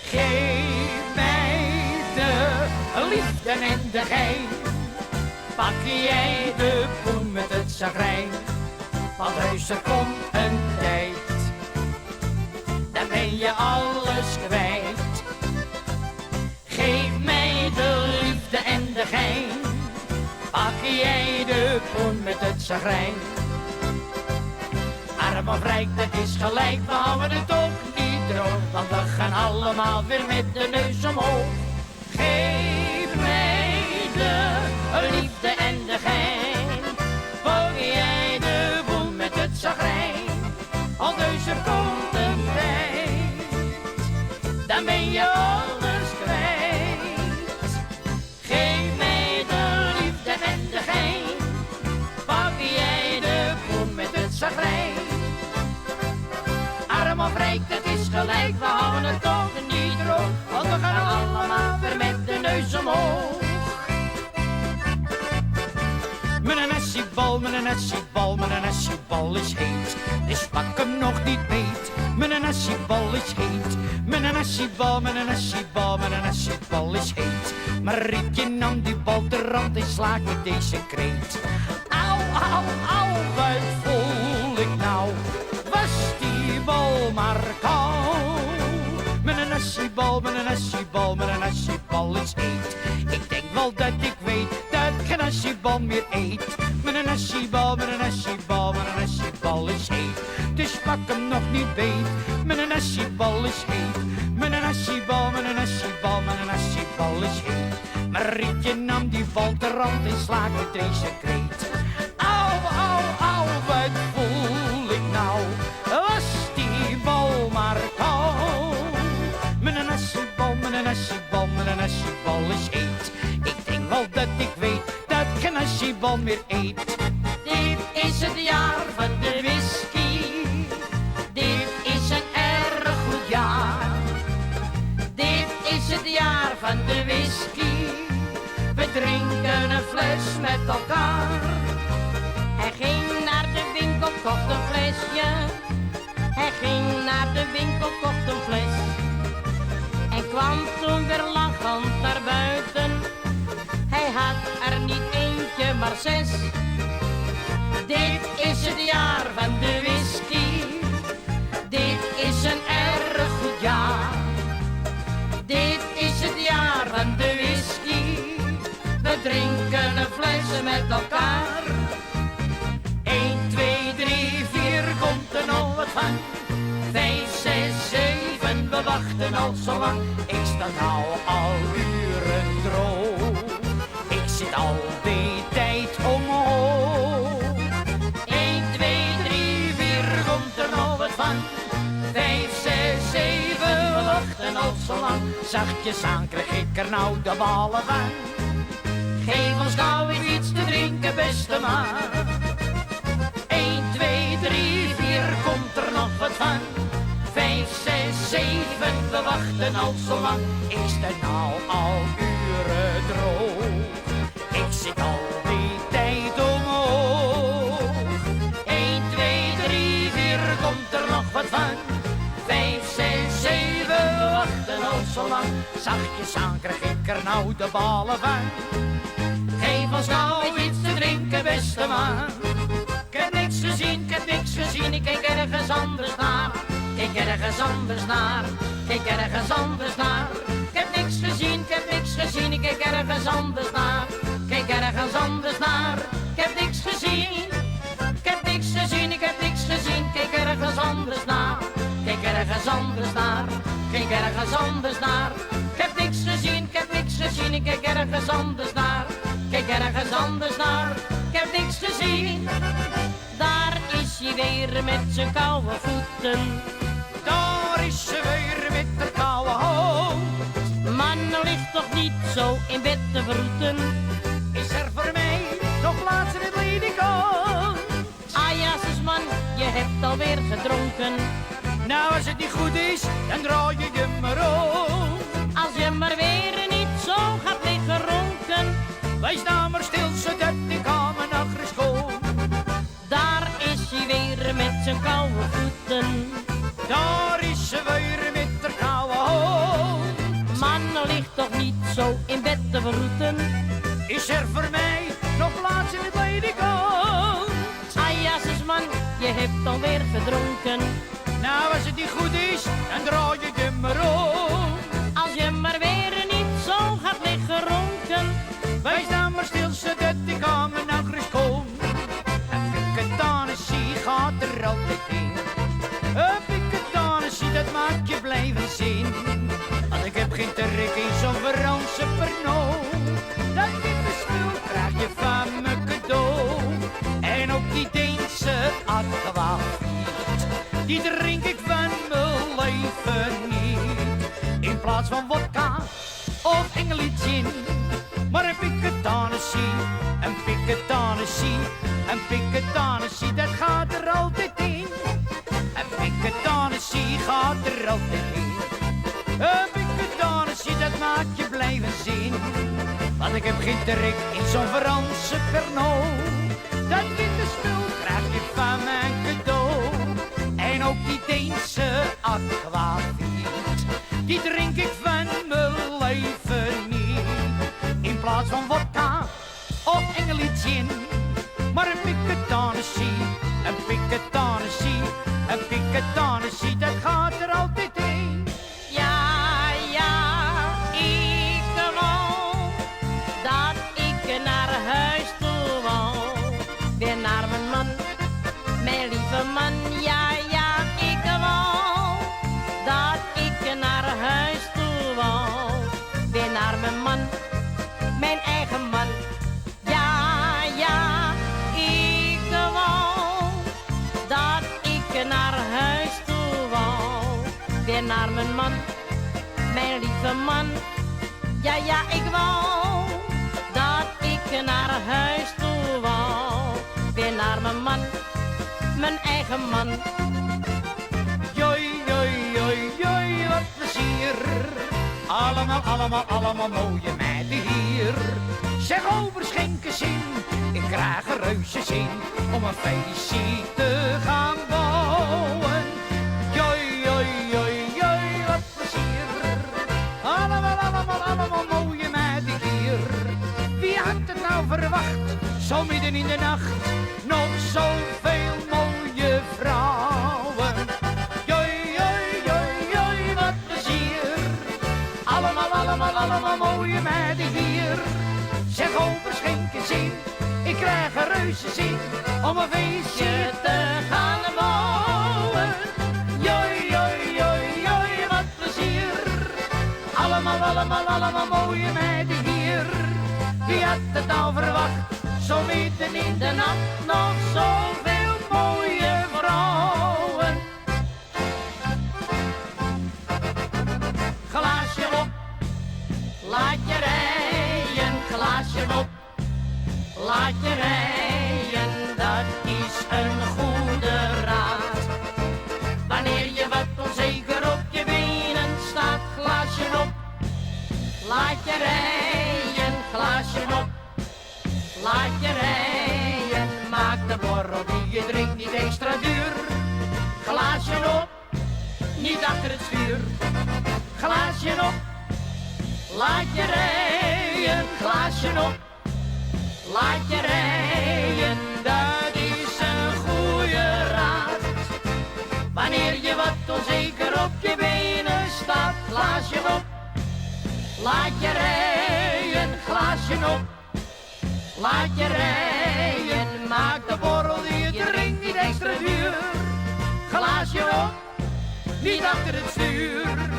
Geef mij de liefde en de gein. Pak jij de poen met het zagrijn. Want heus er komt een tijd, dan ben je alles kwijt. Geef mij de liefde en de gein. Pak jij de poen met het zagrijn. Arm of rijk, dat is gelijk, we houden het ook niet droog. Want we gaan allemaal weer met de neus omhoog. Geef mij de liefde en de gein. Pak jij de poen met het zagrijn. Want heus er komt een tijd, dan ben je alles kwijt. Geef mij de liefde en de gein. Pak jij de poen met het zagrijn. Arm of rijk, dat is gelijk, we houden het toch niet droog. Want we gaan allemaal weer met de neus omhoog. Met een nasiebal, met een nasiebal, met een nasiebal is heet. Dus pak hem nog niet beet. Met een nasiebal is heet. Met een nasiebal, met een nasiebal, met een nasiebal is heet. Maar Rietje nam die bal ter rand en slaakte deze kreet. Au, au, au, wat voel ik nou? Was die bal maar koud? Met een nasiebal, met een nasiebal, met een nasiebal is heet. Ik denk wel dat ik weet dat ik geen nasiebal meer eet. Met een nasiebal, met een nasiebal, met een nasiebal is heet. Dus pak hem nog niet beet. Met een nasiebal is heet. Met een nasiebal, met een nasiebal, met een nasiebal is heet. Maar Rietje nam die bal ter rand en slaakte deze kreet. Au, au, au, wat voel ik nou? Was die bal maar koud? Met een nasiebal, met een nasiebal, met een nasiebal is heet. Ik denk wel dat ik weet dat ik geen nasiebal meer eet. Dit is het jaar van de whisky. Dit is een erg goed jaar. Dit is het jaar van de whisky. We drinken een fles met elkaar. Hij ging naar de winkel, kocht een flesje. Hij ging naar de winkel, kocht een fles. En kwam toen weer lachend naar buiten. Hij had er niet eentje, maar 6. Dit is het jaar van de whisky. Dit is een erg goed jaar. Dit is het jaar van de whisky. We drinken een fles met elkaar. 1, 2, 3, 4, komt er nog wat van. 5, 6, 7, we wachten al zo lang. Ik sta nou al uren droog. Ik zit al die tijd omhoog. 1, 2, 3, 4, komt er nog wat van. 5, 6, 7, we wachten al zo lang. Zachtjes aan krijg ik er nou de ballen van. Geef ons gauw eens iets te drinken, beste ma. 1, 2, 3, 4, komt er nog wat van. 5, 6, 7, we wachten al zo lang. Ik sta nou al uren droog. Ik zit al die tijd omhoog. 1, 2, 3, 4, komt er nog wat van. 5, 6, 7, we wachten al zo lang. Zachtjes aan krijg ik er nou de ballen van. Geef ons gauw iets te drinken, beste man. Ik heb niks gezien, ik heb niks gezien, ik kijk ergens anders naar. Kijk ergens anders naar, kijk ergens anders naar. Ik heb niks gezien, ik heb niks gezien, ik kijk ergens anders naar. Kijk ergens anders naar, ik heb niks gezien. Ik heb niks gezien, ik heb niks gezien, kijk ergens anders naar. Kijk ergens anders naar, kijk ergens anders naar. Ik heb niks gezien, ik heb niks gezien, ik kijk ergens anders naar. Kijk ergens anders naar, ik heb niks gezien. Daar is hij weer met zijn koude voeten. Daar is ze weer met haar koude hoofd. Man ligt toch niet zo in bed te verroeten. Is er voor mij nog plaats in het ledikant? Ah ja, zus man, je hebt alweer gedronken. Nou, als het niet goed is, dan draai je je maar om. Als je maar weer niet zo gaat liggen ronken. Wees nou maar stil, zodat ik aan mijn nacht schoon. Daar is hij weer met zijn koude voeten. Daar is ze weer met niet zo in bed te verroeten. Is er voor mij nog plaats in het ledikant? Ah ja, zus man, je hebt alweer gedronken. Nou, als het niet goed is, dan draai je je maar om. Als je maar weer niet zo gaat liggen ronken. Wees nou maar stil, zodat ik aan mijn nachtjes kom. Een piketanessie gaat er altijd in. Een piketanessie, dat maakt je blijven zien. Want ik heb geen trek in zo'n Franse Pernod. Dat diepe spul krijg je van me cadeau. En ook die Deense aquavit, die drink ik van mijn leven niet. In plaats van vodka of Engelitjin, maar een piketanessie, een piketanessie, een piketanessie, dat gaat er altijd in. Een piketanessie gaat er altijd in. Een piketanessie, dat maakt je blijven zien. Want ik heb geen trek in zo'n Franse Pernod. Dat witte spul krijg je van mijn cadeau. En ook die Deense aquavit, die drink ik van mijn leven niet. In plaats van vodka of Engelitjin, maar een piketanessie, een piketanessie, een piketanessie, dat gaat er altijd in. Ja, ik wou dat ik naar huis toe wou. Weer naar mijn man, mijn lieve man. Ja, ik wou dat ik naar huis toe wou. Weer naar mijn man, mijn eigen man. Ja, ik wou dat ik naar huis toe wou. Weer naar mijn man, mijn lieve man. Ja, ik wou dat ik naar huis toe wou. Weer naar mijn man, mijn eigen man. Joi, joi, joi, joi, wat plezier. Allemaal mooie meiden hier. Zeg over schenken zin, ik krijg een reuze zin om een feestje te gaan bouwen. Joi, joi, joi, joi, wat plezier. Allemaal mooie meiden hier. Wie had het nou verwacht, zo midden in de nacht, nog zoveel mooie vrouwen. Joi, joi, joi, joi, wat plezier. Allemaal mooie meiden hier. Zeg over schenken zin, ik krijg een reuze zin om een feestje te gaan bouwen. Joi, joi, joi, joi, wat plezier. Allemaal mooie meiden hier. Wie had het nou verwacht, zo midden in de nacht, nog zoveel mooie vrouwen. Glaasje op, laat je rijden, glaasje op, laat je rijden, dat is een goede raad. Wanneer je wat onzeker op je benen staat, glaasje op, laat je rijden, glaasje op, laat je rijden. Maak de borrel die je drinkt niet extra duur. Glaasje op, niet achter het stuur. Glaasje op, laat je rijden, glaasje op, laat je rijden, dat is een goede raad. Wanneer je wat onzeker op je benen staat, glaasje op, laat je rijden, glaasje op, laat je rijden. Maak de borrel die je drinkt niet extra duur. Glaasje op, niet achter het stuur.